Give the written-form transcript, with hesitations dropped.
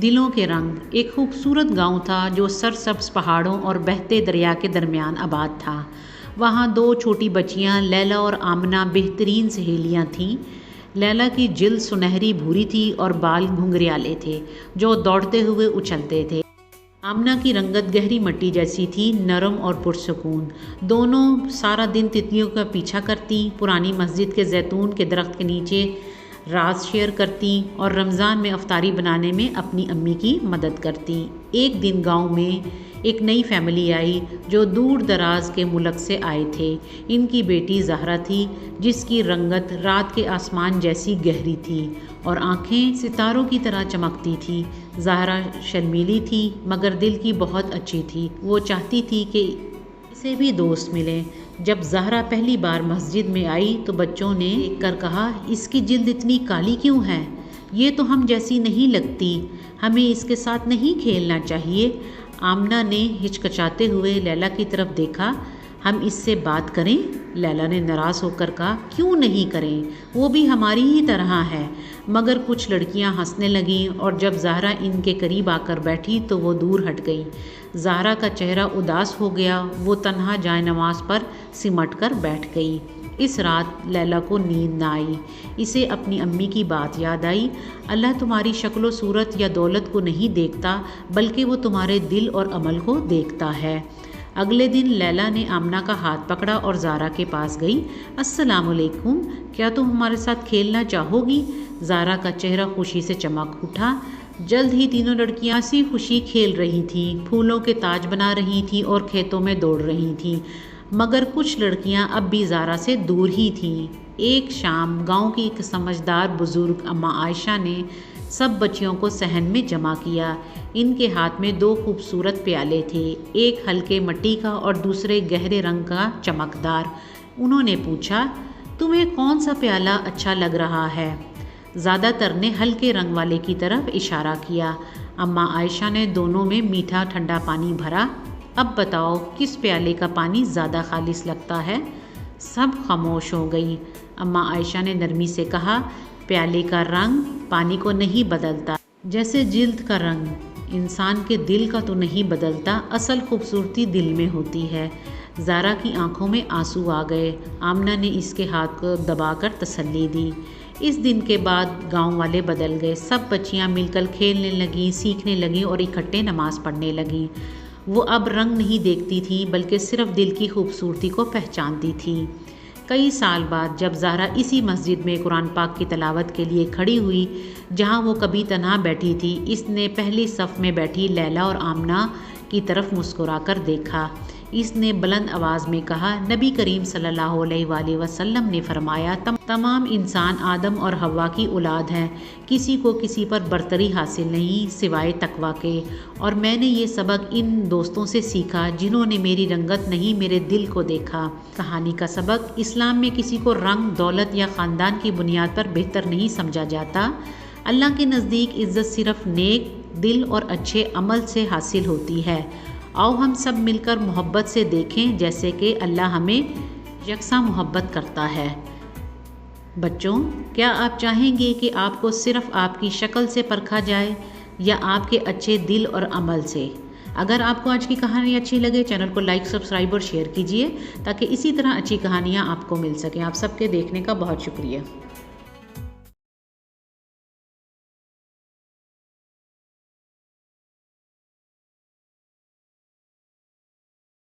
دلوں کے رنگ۔ ایک خوبصورت گاؤں تھا جو سرسبز پہاڑوں اور بہتے دریا کے درمیان آباد تھا۔ وہاں دو چھوٹی بچیاں لیلا اور آمنہ بہترین سہیلیاں تھیں۔ لیلا کی جلد سنہری بھوری تھی اور بال گھنگریالے تھے جو دوڑتے ہوئے اچھلتے تھے۔ آمنہ کی رنگت گہری مٹی جیسی تھی، نرم اور پرسکون۔ دونوں سارا دن تتلیوں کا پیچھا کرتی، پرانی مسجد کے زیتون کے درخت کے نیچے راز شیئر کرتی اور رمضان میں افطاری بنانے میں اپنی امی کی مدد کرتی۔ ایک دن گاؤں میں ایک نئی فیملی آئی جو دور دراز کے ملک سے آئے تھے۔ ان کی بیٹی زہرا تھی جس کی رنگت رات کے آسمان جیسی گہری تھی اور آنکھیں ستاروں کی طرح چمکتی تھی۔ زہرا شرمیلی تھی مگر دل کی بہت اچھی تھی۔ وہ چاہتی تھی کہ اسے بھی دوست ملے۔ جب زہرا پہلی بار مسجد میں آئی تو بچوں نے دیکھ کر کہا، اس کی جلد اتنی کالی کیوں ہے؟ یہ تو ہم جیسی نہیں لگتی، ہمیں اس کے ساتھ نہیں کھیلنا چاہیے۔ آمنہ نے ہچکچاتے ہوئے لیلا کی طرف دیکھا۔ ہم اس سے بات کریں؟ لیلا نے ناراض ہو کر کہا، کیوں نہیں کریں، وہ بھی ہماری ہی طرح ہے۔ مگر کچھ لڑکیاں ہنسنے لگیں اور جب زہرا ان کے قریب آ کر بیٹھی تو وہ دور ہٹ گئی۔ زہرا کا چہرہ اداس ہو گیا، وہ تنہا جائے نماز پر سمٹ کر بیٹھ گئی۔ اس رات لیلا کو نیند نہ آئی۔ اسے اپنی امی کی بات یاد آئی، اللہ تمہاری شکل و صورت یا دولت کو نہیں دیکھتا بلکہ وہ تمہارے دل اور عمل کو دیکھتا ہے۔ اگلے دن لیلا نے آمنہ کا ہاتھ پکڑا اور زہرا کے پاس گئی۔ السلام علیکم، کیا تم ہمارے ساتھ کھیلنا چاہو گی؟ زہرا کا چہرہ خوشی سے چمک اٹھا۔ جلد ہی تینوں لڑکیاں سی خوشی کھیل رہی تھیں، پھولوں کے تاج بنا رہی تھیں اور کھیتوں میں دوڑ رہی تھیں۔ مگر کچھ لڑکیاں اب بھی زہرا سے دور ہی تھیں۔ ایک شام گاؤں کی ایک سمجھدار بزرگ اماں عائشہ نے سب بچیوں کو صحن میں جمع کیا۔ ان کے ہاتھ میں دو خوبصورت پیالے تھے، ایک ہلکے مٹی کا اور دوسرے گہرے رنگ کا چمکدار۔ انہوں نے پوچھا، تمہیں کون سا پیالہ اچھا لگ رہا ہے؟ زیادہ تر نے ہلکے رنگ والے کی طرف اشارہ کیا۔ اماں عائشہ نے دونوں میں میٹھا ٹھنڈا پانی بھرا۔ اب بتاؤ کس پیالے کا پانی زیادہ خالص لگتا ہے؟ سب خاموش ہو گئی۔ اماں عائشہ نے نرمی سے کہا، پیالے کا رنگ پانی کو نہیں بدلتا، جیسے جلد کا رنگ انسان کے دل کا تو نہیں بدلتا، اصل خوبصورتی دل میں ہوتی ہے۔ زہرا کی آنکھوں میں آنسو آ گئے۔ آمنہ نے اس کے ہاتھ کو دبا کر تسلی دی۔ اس دن کے بعد گاؤں والے بدل گئے۔ سب بچیاں مل کر کھیلنے لگیں، سیکھنے لگیں اور اکٹھے نماز پڑھنے لگیں۔ وہ اب رنگ نہیں دیکھتی تھیں بلکہ صرف دل کی خوبصورتی کو پہچانتی تھیں۔ کئی سال بعد جب زہرا اسی مسجد میں قرآن پاک کی تلاوت کے لیے کھڑی ہوئی جہاں وہ کبھی تنہا بیٹھی تھی، اس نے پہلی صف میں بیٹھی لیلا اور آمنہ کی طرف مسکرا کر دیکھا۔ اس نے بلند آواز میں کہا، نبی کریم صلی اللہ علیہ وآلہ وسلم نے فرمایا، تمام انسان آدم اور حوا کی اولاد ہیں، کسی کو کسی پر برتری حاصل نہیں سوائے تقویٰ کے، اور میں نے یہ سبق ان دوستوں سے سیکھا جنہوں نے میری رنگت نہیں میرے دل کو دیکھا۔ کہانی کا سبق، اسلام میں کسی کو رنگ، دولت یا خاندان کی بنیاد پر بہتر نہیں سمجھا جاتا۔ اللہ کے نزدیک عزت صرف نیک دل اور اچھے عمل سے حاصل ہوتی ہے۔ آؤ ہم سب مل کر محبت سے دیکھیں جیسے کہ اللہ ہمیں یکساں محبت کرتا ہے۔ بچوں، کیا آپ چاہیں گے کہ آپ کو صرف آپ کی شکل سے پرکھا جائے یا آپ کے اچھے دل اور عمل سے؟ اگر آپ کو آج کی کہانی اچھی لگے، چینل کو لائک، سبسکرائب اور شیئر کیجیے تاکہ اسی طرح اچھی کہانیاں آپ کو مل سکیں۔ آپ سب کے دیکھنے کا بہت شکریہ۔